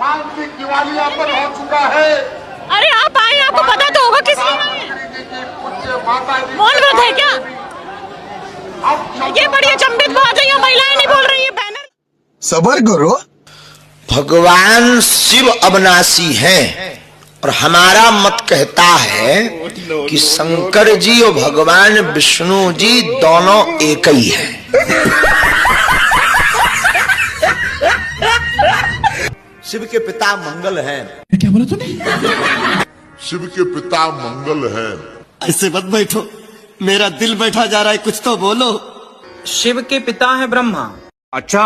मानसिक दिवालियापन हो चुका है। अरे आप आए, आपको पता तो होगा किस लिए आए। मौन व्रत है क्या? ये बड़ी अचंभित बात है, ये महिलाएं नहीं बोल रही है, बैनर। सबर करो। भगवान शिव अविनाशी हैं और हमारा मत कहता है कि शंकर जी और भगवान विष्णु जी दोनों एक ही हैं। शिव के पिता मंगल हैं। क्या बोला तूने? शिव के पिता मंगल है। ऐसे मत बैठो, मेरा दिल बैठा जा रहा है, कुछ तो बोलो। शिव के पिता है ब्रह्मा। अच्छा,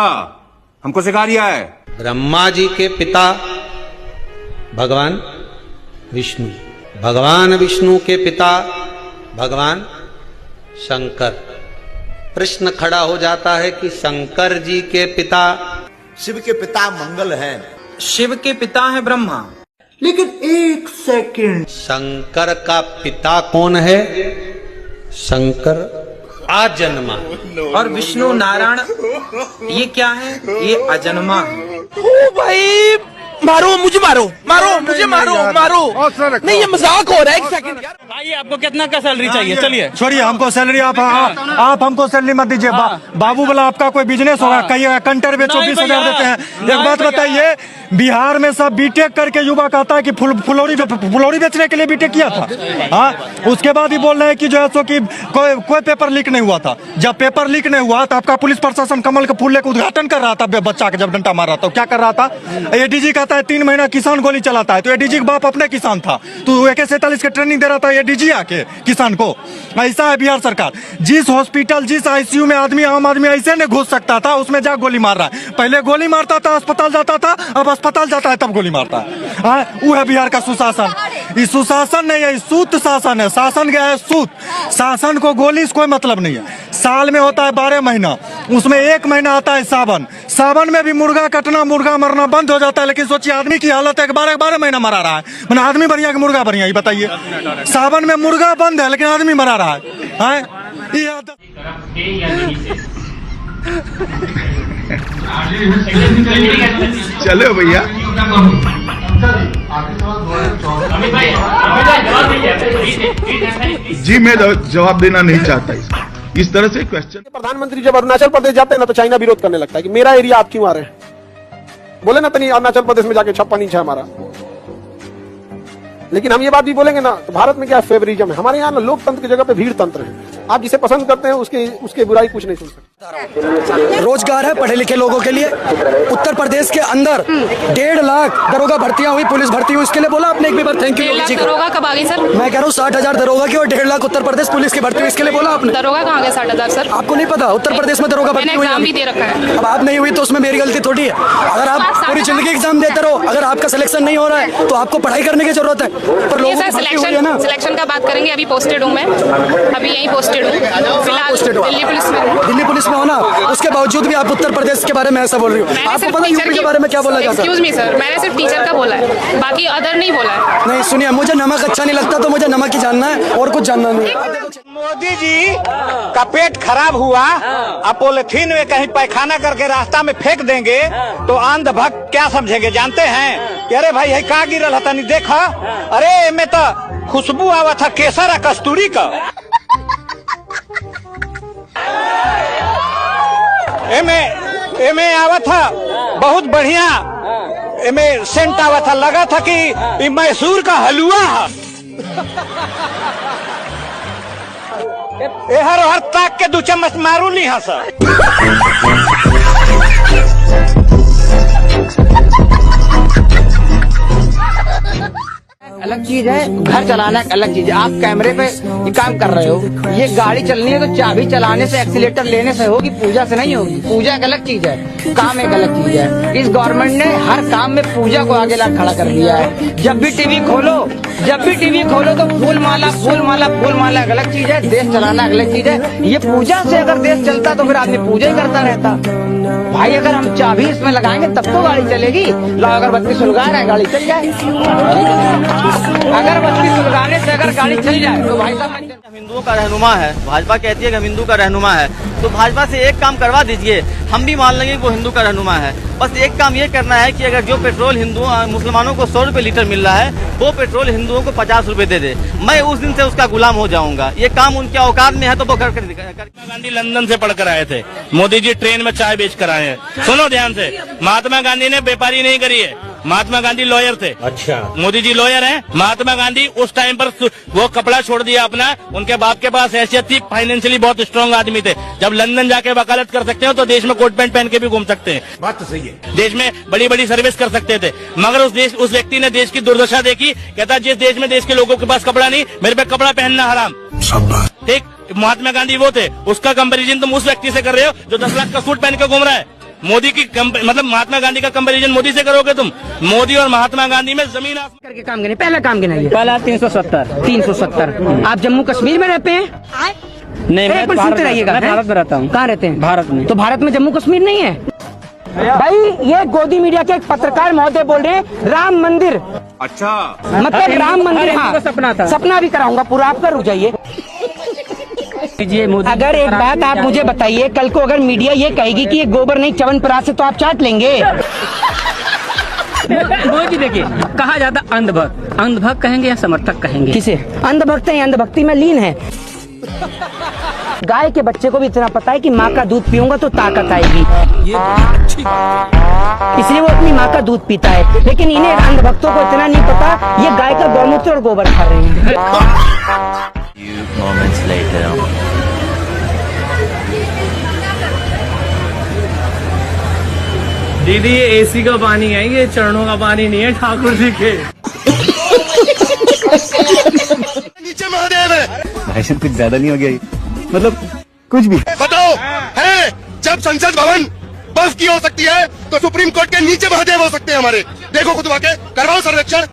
हमको सिखा रिया है। ब्रह्मा जी के पिता भगवान विष्णु, भगवान विष्णु के पिता भगवान शंकर। प्रश्न खड़ा हो जाता है कि शंकर जी के पिता, शिव के पिता मंगल हैं। शिव के पिता है ब्रह्मा। लेकिन एक सेकंड, शंकर का पिता कौन है? शंकर आजन्मा। और विष्णु नारायण ये क्या है? ये अजन्मा है। ओ भाई, मारो मुझे, मारो मुझे, मारो नहीं, ये मजाक हो रहा है। एक सेकंड यार। भाई आपको कितना का सैलरी चाहिए? चलिए छोड़िए हमको सैलरी, आप हमको सैलरी मत दीजिए। बाबू बोला आपका कोई बिजनेस होगा, कहीं कंटर बेचो, 20,000 देते हैं। एक बात बताइए, बिहार में सब बीटेक करके युवा कहता है कि फुलौरी बेचने के लिए बीटेक किया था। हाँ, उसके बाद ही बोल रहे हैं कि जो है सो कि कोई पेपर लीक नहीं हुआ था। जब पेपर लीक नहीं हुआ तो आपका पुलिस प्रशासन कमल के फूल लेकर उद्घाटन कर रहा था बच्चा के, जब डंडा मार रहा था क्या कर रहा था? एडीजी कहता है 3 महीना किसान गोली चलाता है, तो एडीजी के बाप अपने किसान था, तो AK-47 के ट्रेनिंग दे रहा था एडीजी आके किसान को। ऐसा है बिहार सरकार। जिस हॉस्पिटल, जिस ICU में आम आदमी ऐसे नहीं घुस सकता था, उसमें जा गोली मार रहा है। पहले गोली मारता था, अस्पताल जाता था, अब अस्पताल जाता है तब गोली मारता है। वो है बिहार का सुशासन। ये सुशासन नहीं है, सूत शासन है। शासन गया है सूत। शासन को गोली से कोई मतलब नहीं है। साल में होता है 12 महीना, उसमें 1 महीना आता है सावन। सावन में भी मुर्गा कटना, मुर्गा मरना बंद हो जाता है। लेकिन सोचिए आदमी की हालत है कि 12 महीना मरा रहा है। मैंने आदमी बढ़िया कि मुर्गा बढ़िया, ये बताइए। सावन में मुर्गा बंद है लेकिन आदमी मरा रहा है। चलो भैया, जी मैं जवाब देना नहीं चाहता इस तरह से क्वेश्चन। प्रधानमंत्री जब अरुणाचल प्रदेश जाते हैं ना तो चाइना विरोध करने लगता है कि मेरा एरिया आप क्यों आ रहे हैं। बोले ना तनी अरुणाचल प्रदेश में जाके 56 इंच है हमारा। लेकिन हम ये बात भी बोलेंगे ना तो भारत में क्या फेवरिज्म है। हमारे यहाँ लोकतंत्र की जगह पे भीड़ तंत्र है। आप जिसे पसंद करते हैं उसके बुराई कुछ नहीं सुन सकते। रोजगार है पढ़े लिखे लोगों के लिए। उत्तर प्रदेश के अंदर 1.5 लाख दरोगा भर्तियां हुई, पुलिस भर्ती हुई, इसके लिए बोला आपने एक भी बार? Thank you. दरोगा कब आ गई सर? मैं कह रहा हूँ 60,000 दरोगा की और 1.5 लाख उत्तर प्रदेश पुलिस की भर्ती हुई, इसके लिए बोला आपने? दरोगा कहाँ गए 60,000 सर? आपको नहीं पता उत्तर प्रदेश में दरोगा भर्ती हुई? एग्जाम भी दे रखा है। अब आप नहीं हुई तो उसमें मेरी गलती थोड़ी है। अगर आप पूरी जिंदगी एग्जाम देते रहो, अगर आपका सिलेक्शन नहीं हो रहा है तो आपको पढ़ाई करने की जरूरत है। पर लोगों की भर्ती हुई है ना। सिलेक्शन का बात करेंगे। अभी पोस्टेड हूँ मैं, अभी यहीं पोस्टेड हूँ फिलहाल दिल्ली पुलिस में। दिल्ली पुलिस में हो ना, उसके बावजूद भी आप उत्तर प्रदेश के बारे में ऐसा बोल रही हो। आपको पता यूपी के बारे में क्या बोला जाता है? एक्सक्यूज मी सर, मैंने सिर्फ टीचर का बोला है, बाकी अदर नहीं बोला है। नहीं सुनिए, मुझे नमक अच्छा नहीं लगता तो मुझे नमक ही जानना है और कुछ जानना नहीं। मोदी जी का पेट खराब हुआ, अब पॉलिथीन में कहीं पैखाना करके रास्ता में फेंक देंगे तो अंधभक्त क्या समझेंगे जानते हैं? कि अरे भाई है का गिरल है तनी देखा, अरे में तो खुशबू आवा था केसर कस्तूरी का। एमे आवा था बहुत बढ़िया, एमे सेंट आवा था, लगा था कि मैसूर का हलवा है। हर ताक के 2 चम्मच मारू ली हाँ सर। अलग चीज है, घर चलाना एक अलग चीज है। आप कैमरे पे ये काम कर रहे हो, ये गाड़ी चलनी है तो चाबी चलाने से, एक्सीलेटर लेने से होगी, पूजा से नहीं होगी। पूजा एक अलग चीज है, काम एक अलग चीज है। इस गवर्नमेंट ने हर काम में पूजा को आगे ला खड़ा कर दिया है। जब भी टीवी खोलो तो फूल माला एक अलग चीज है, देश चलाना एक अलग चीज है। ये पूजा से अगर देश चलता तो फिर आदमी पूजा ही करता रहता। भाई अगर हम चाबी इसमें लगाएंगे तब तो गाड़ी चलेगी। लो अगरबत्ती सुलगा रहे हैं, गाड़ी चल जाए। अगरबत्ती सुलगाने से अगर गाड़ी चल जाए तो भाई साहब हम हिंदुओं का रहनुमा है, भाजपा कहती है कि हम हिंदू का रहनुमा है, तो भाजपा से एक काम करवा दीजिए, हम भी मान लेंगे कि वो हिंदू का रहनुमा है। बस एक काम ये करना है कि अगर जो पेट्रोल मुसलमानों को 100 रुपए लीटर मिल रहा है, वो पेट्रोल हिंदुओं को 50 रुपए दे दे। मैं उस दिन से उसका गुलाम हो जाऊंगा। ये काम उनके औकात में है तो वो कर गांधी लंदन से पढ़कर आए थे, मोदी जी ट्रेन में चाय बेच कर आए हैं। सुनो ध्यान से, महात्मा गांधी ने व्यापारी नहीं करी है, महात्मा गांधी लॉयर थे। अच्छा, मोदी जी लॉयर हैं। महात्मा गांधी उस टाइम पर वो कपड़ा छोड़ दिया अपना, उनके बाप के पास हैसियत थी, फाइनेंशियली बहुत स्ट्रांग आदमी थे। जब लंदन जाके वकालत कर सकते हो तो देश में कोट पैंट पहन के भी घूम सकते हैं। बात तो सही है, देश में बड़ी बड़ी सर्विस कर सकते थे। मगर उस व्यक्ति ने देश की दुर्दशा देखी, कहता जिस देश में देश के लोगों के पास कपड़ा नहीं, मेरे पे कपड़ा पहनना हराम। ठीक, महात्मा गांधी वो थे। उसका कंपैरिजन तुम उस व्यक्ति से कर रहे हो जो 10 लाख का सूट पहन के घूम रहा है। मोदी की मतलब महात्मा गांधी का कंपैरिजन मोदी से करोगे तुम? मोदी और महात्मा गांधी में जमीन करके काम गिने, पहला काम गिनाइए। पहला 370। आप जम्मू कश्मीर में रहते हैं? नहीं, मैं सुनते रहिएगा। मैं भारत में रहता हूँ। कहाँ रहते हैं? भारत में। तो भारत में जम्मू कश्मीर नहीं है भाई। ये गोदी मीडिया के एक पत्रकार महोदय बोल रहे हैं राम मंदिर। अच्छा, मतलब राम मंदिर। हाँ, सपना था, सपना भी कराऊंगा पूरा। आप रुक जाइए। अगर एक बात आप मुझे बताइए, कल को अगर मीडिया ये कहेगी कि ये गोबर नहीं च्यवनप्राश से, तो आप चाट लेंगे? मोदी देखिए, कहा जाता अंधभक्त, अंधभक्त कहेंगे या समर्थक कहेंगे? किसे अंधभक्त है? अंधभक्ति में लीन है। गाय के बच्चे को भी इतना पता है कि माँ का दूध पीऊंगा तो ताकत आएगी, इसलिए वो अपनी माँ का दूध पीता है। लेकिन इन्हें अंधभक्तों को इतना नहीं पता, ये गाय का गौमूत्र और गोबर खा रहे हैं। दीदी ये एसी का पानी है, ये चरणों का पानी नहीं है ठाकुर जी के। नीचे महादेव है। भाई साहब कुछ ज्यादा नहीं हो गया? मतलब कुछ भी बताओ है, जब संसद भवन बर्फ की हो सकती है तो सुप्रीम कोर्ट के नीचे महादेव हो सकते हैं हमारे। देखो खुद आके करवाओ सर्वेक्षण।